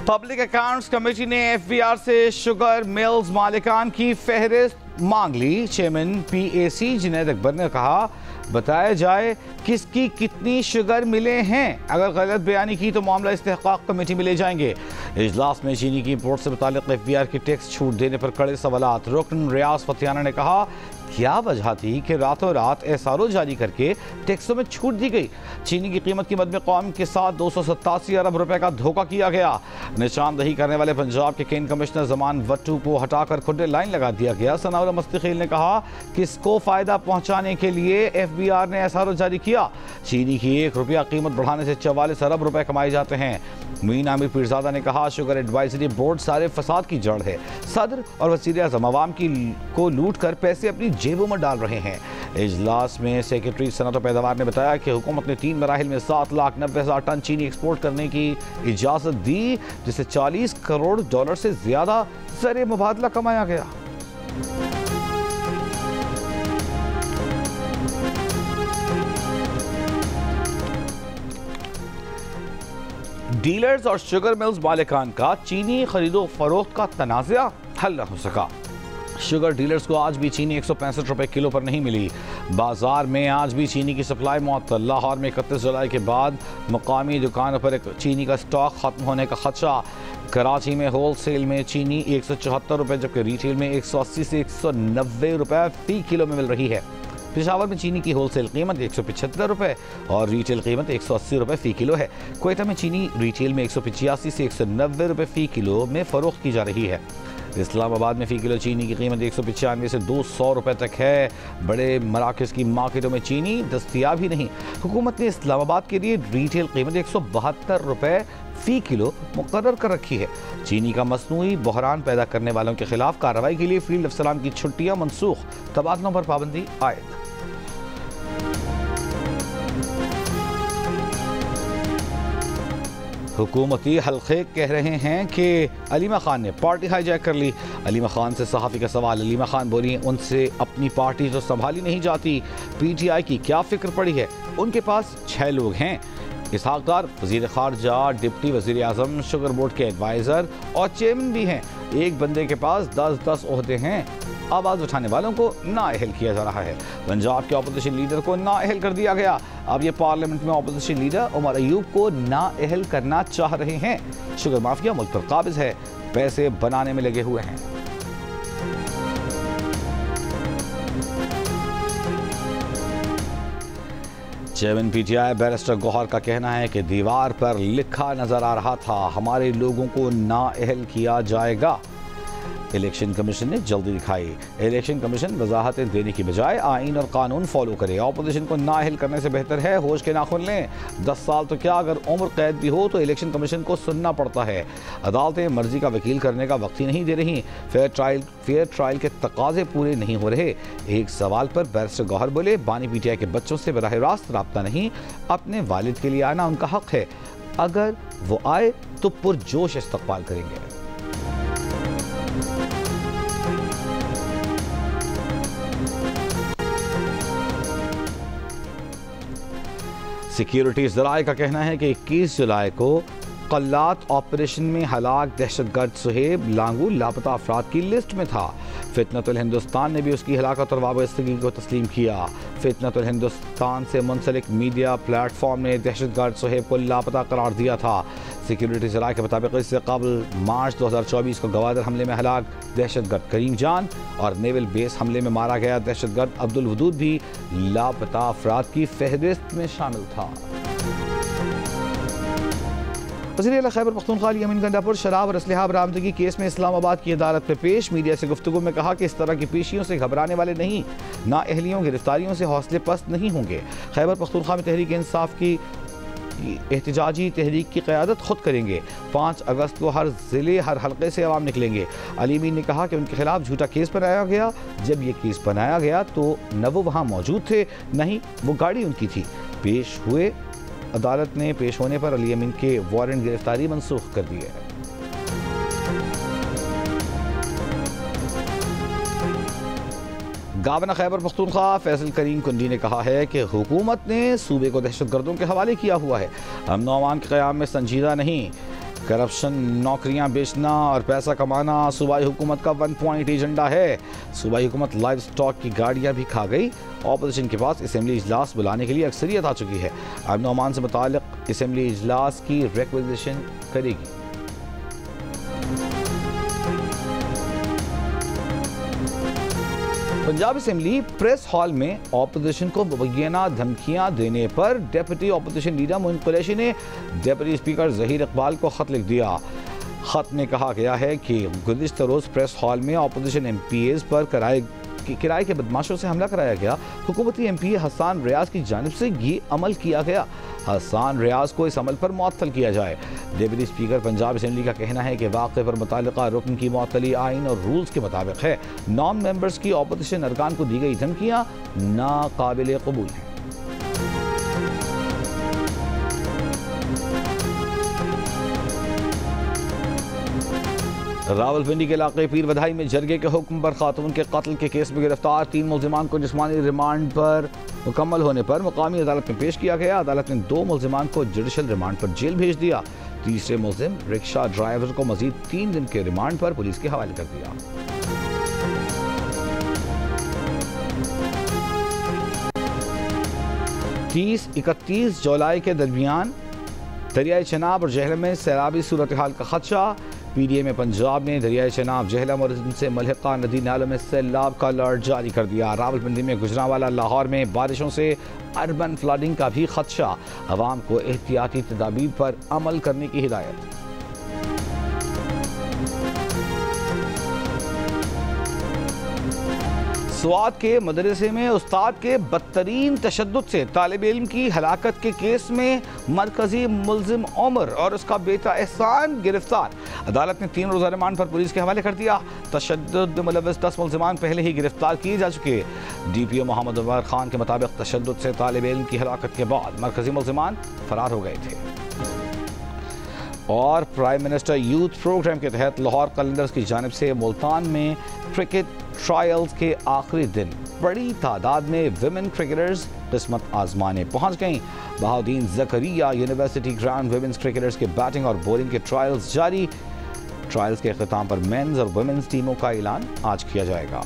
Public accounts committee ने FBR से sugar mills मालिकान की फहरिस्त मांग ली। चेयरमैन पीएसी जुनैद अकबर ने कहा, बताया जाए किसकी कितनी शुगर मिले हैं। अगर गलत बयानी की तो मामला इस्तेहकाक कमेटी में ले जाएंगे। इजलास में चीनी की इम्पोर्ट से मुतालिक एफबीआर की टैक्स छूट देने पर कड़े सवालात। रुकन रियाज फतियाना ने कहा, क्या वजह थी कि रातों रात एसआरओ जारी करके टैक्सों में छूट दी गई। चीनी की कीमत की मद में कौम के साथ 287 अरब रुपए का धोखा किया गया। निशानदही करने वाले पंजाब के केन कमिश्नर जमान वट्टू को हटाकर खुद लाइन लगा दिया गया। सनाउल्लाह मुस्तकील ने कहा, किसको फायदा पहुंचाने के लिए एफबीआर ने एसआरओ जारी किया। चीनी की 1 रुपया कीमत बढ़ाने से 44 अरब रुपए कमाए जाते हैं। मीन आमिर पीरजादा ने कहा, शुगर एडवाइजरी बोर्ड सारे फसाद की जड़ है। सदर और वज़ीर आज़म अवाम को लूट कर पैसे अपनी जेबों में डाल रहे हैं। इजलास में सेक्रेटरी सनअत और पैदावार ने बताया कि हुकूमत ने 3 मराहिल में 7,90,000 टन चीनी एक्सपोर्ट करने की इजाज़त दी, जिससे $40 करोड़ से ज़्यादा ज़रिए मुबादला कमाया गया। डीलर्स और शुगर मिल्स मालिकान का चीनी खरीदो फरोख्त का तनाज़ा हल न हो सका। शुगर डीलर्स को आज भी चीनी 165 रुपए किलो पर नहीं मिली। बाजार में आज भी चीनी की सप्लाई मुअत्तल। लाहौर में 31 जुलाई के बाद मुकामी दुकानों पर चीनी का स्टॉक खत्म होने का खदशा। कराची में होल सेल में चीनी 174 रुपये जबकि रिटेल में 180 से 190 रुपये फी किलो में मिल रही है। पेशावर में चीनी की होलसेल कीमत 175 रुपये और रिटेल कीमत 180 रुपये फ़ी किलो है। कोयटा में चीनी रिटेल में 185 से 190 रुपये फ़ी किलो में फ़रोख्त की जा रही है। इस्लामाबाद में फ़ी किलो चीनी की कीमत 195 से 200 रुपये तक है। बड़े मराकज़ की मार्केटों में चीनी दस्तयाब ही नहीं। हुकूमत ने इस्लामाबाद के लिए रिटेल कीमत 172 रुपये फ़ी किलो मुकर्रर कर रखी है। चीनी का मसनूई बहरान पैदा करने वालों के खिलाफ कार्रवाई के लिए फील्ड अफसरान की छुट्टियाँ मनसूख। तबादलों पर पाबंदी आयद। हुकूमती हल्के कह रहे हैं कि अलीमा खान ने पार्टी हाईजैक कर ली। अलीमा खान से सहाफ़ी का सवाल। अलीमा खान बोली, उनसे अपनी पार्टी तो संभाली नहीं जाती। पीटीआई की क्या फिक्र पड़ी है। उनके पास 6 लोग हैं। इसहाक डार वज़ीर ख़ारजा, डिप्टी वज़ीर आज़म, शुगर बोर्ड के एडवाइज़र और चेयरमैन भी हैं। एक बंदे के पास 10-10 ओहदे हैं। आवाज़ उठाने वालों को नाअहल किया जा रहा है। पंजाब के अपोजिशन लीडर को नाअहल कर दिया गया। अब ये पार्लियामेंट में अपोजिशन लीडर उमर अयूब को नाअहल करना चाह रहे हैं। शुगर माफिया मुल्क पर काबिज है, पैसे बनाने में लगे हुए हैं। चेयरमैन पीटीआई बैरिस्टर गौहर का कहना है कि दीवार पर लिखा नजर आ रहा था, हमारे लोगों को नाअहल किया जाएगा। इलेक्शन कमीशन ने जल्दी दिखाई। इलेक्शन कमीशन वजाहतें देने की बजाय आइन और कानून फॉलो करे। ऑपोजिशन को नाअहल करने से बेहतर है होश के नाखून लें। 10 साल तो क्या, अगर उम्र कैद भी हो तो इलेक्शन कमीशन को सुनना पड़ता है। अदालतें मर्जी का वकील करने का वक्त ही नहीं दे रही। फेयर ट्रायल के तकाजे पूरे नहीं हो रहे। एक सवाल पर बैरिस्टर गौहर बोले, बानी पीटीआई के बच्चों से बराह रास्त रब्ता नहीं, अपने वालिद के लिए आना उनका हक है। अगर वो आए तो पुरजोश इस्तकबाल करेंगे। सिक्योरिटी ज़राए का कहना है कि 21 जुलाई को कल्लात ऑपरेशन में हलाक दहशतगर्द सुहेब लांगू लापता अफराद की लिस्ट में था। फितनतुल हिंदुस्तान ने भी उसकी हलाकत और वाबस्तगी को तस्लीम किया। फितनतुल हिंदुस्तान से मुंसलिक मीडिया प्लेटफॉर्म ने दहशतगर्द सुहेब को लापता करार दिया था। सिक्योरिटी ज़राए के मुताबिक इससे कबल मार्च 2024 को गवादर हमले में हलाक दहशतगर्द करीम जान और नेवल बेस हमले में मारा गया दहशतगर्द अब्दुल वदूद भी लापता अफराद की फहरिस्त में शामिल था। वज़ीर खैबर पख्तूनख्वा यमीन गंडापुर शराब और असलहा बरामदगी केस में इस्लामाबाद की अदालत में पेश। मीडिया से गुफ्तगू में कहा कि इस तरह की पेशियों से घबराने वाले नहीं, नाअहलियों गिरफ्तारियों से हौसले पस्त नहीं होंगे। खैबर पख्तूनख्वा में तहरीक इंसाफ की एहतजाजी तहरीक की क़यादत खुद करेंगे। 5 अगस्त को हर ज़िले हर हल्के से अवाम निकलेंगे। अली मीन ने कहा कि उनके खिलाफ झूठा केस बनाया गया। जब ये केस बनाया गया तो न वो वहाँ मौजूद थे, न ही वो गाड़ी उनकी थी। पेश हुए। अदालत ने पेश होने पर अली अमीन के वारंट गिरफ्तारी मनसूख कर दिए है। गवर्नर खैबर पख्तूनख्वा फैसल करीम कुंडी ने कहा है कि हुकूमत ने सूबे को दहशतगर्दों के हवाले किया हुआ है। अमन व अमान के क़याम में संजीदा नहीं। करप्शन, नौकरियां बेचना और पैसा कमाना सूबाई हुकूमत का 1 पॉइंट एजेंडा है। सूबाई हुकूमत लाइव स्टॉक की गाड़ियां भी खा गई। ऑपोजिशन के पास असेंबली इजलास बुलाने के लिए अक्सरियत आ चुकी है। अमन अमान से मुताल्लिक असेंबली इजलास की रिक्वेजिशन करेगी। पंजाब असेंबली प्रेस हॉल में ऑपोजिशन को मुबैना धमकियां देने पर deputy opposition leader Moin Qureshi ने डेप्यूटी स्पीकर जहीर इकबाल को खत लिख दिया। खत में कहा गया है कि गुज़िश्ता रोज़ प्रेस हॉल में ऑपोजिशन MPAs पर किराए के बदमाशों से हमला कराया गया। हुकूमती MPA हसन रियाज की जानिब से ये अमल किया गया। हसन रियाज को इस अमल पर मुअत्तल किया जाए। डेप्यूटी स्पीकर पंजाब असेंबली का कहना है कि वाक़े पर मुताल्लिका रुकन की मुअत्तली आइन और रूल्स के मुताबिक है। नॉन मेंबर्स की ऑपोजिशन अरकान को दी गई धमकियां नाकाबिल कबूल हैं। रावलपिंडी के इलाके पीर वधाई में जरगे के हुक्म पर खातून के कत्ल के केस में गिरफ्तार 3 मुलजिमान को जिस्मानी रिमांड पर मुकम्मल होने पर मुकामी अदालत में पेश किया गया। अदालत ने 2 मुलजिमान को जुडिशल रिमांड पर जेल भेज दिया। तीसरे मुलजिम रिक्शा ड्राइवर को मजीद 3 दिन के रिमांड पर पुलिस के हवाले कर दिया। तीस 31 जुलाई के दरमियान दरियाए चनाब और जहलम में सैलाबी सूरत हाल का खदशा। PDA में पंजाब ने दरियाए चनाब, जहलम और इनसे मुल्हिका नदी नालों में सैलाब का अलर्ट जारी कर दिया। रावलपिंडी में, गुजरांवाला, लाहौर में बारिशों से अर्बन फ्लडिंग का भी खदशा। अवाम को एहतियाती तदाबीर पर अमल करने की हिदायत। स्वात के मदरसे में उस्ताद के बदतरीन तशद्दुद से तालिब इल्म की हलाकत के केस में मरकजी मुलजिम उमर और उसका बेटा एहसान गिरफ्तार। अदालत ने 3 रोज़ा रिमांड पर पुलिस के हवाले कर दिया। तशद्दुद में मुलव्वस 10 मुलजिमान पहले ही गिरफ्तार किए जा चुके। DPO मोहम्मद उमर खान के मुताबिक तशद्दुद से तालिब इल्म की हलाकत के बाद मरकजी मुलजिमान फरार हो गए थे। और प्राइम मिनिस्टर यूथ प्रोग्राम के तहत लाहौर कलंदर्स की जानिब से मुल्तान में क्रिकेट ट्रायल्स के आखिरी दिन बड़ी तादाद में विमेन क्रिकेटर्स किस्मत आजमाने पहुंच गईं। Bahauddin Zakaria university ground women's cricketers के बैटिंग और बॉलिंग के ट्रायल्स जारी। ट्रायल्स के अख्ताम पर मेंस और वुमेन्स टीमों का ऐलान आज किया जाएगा।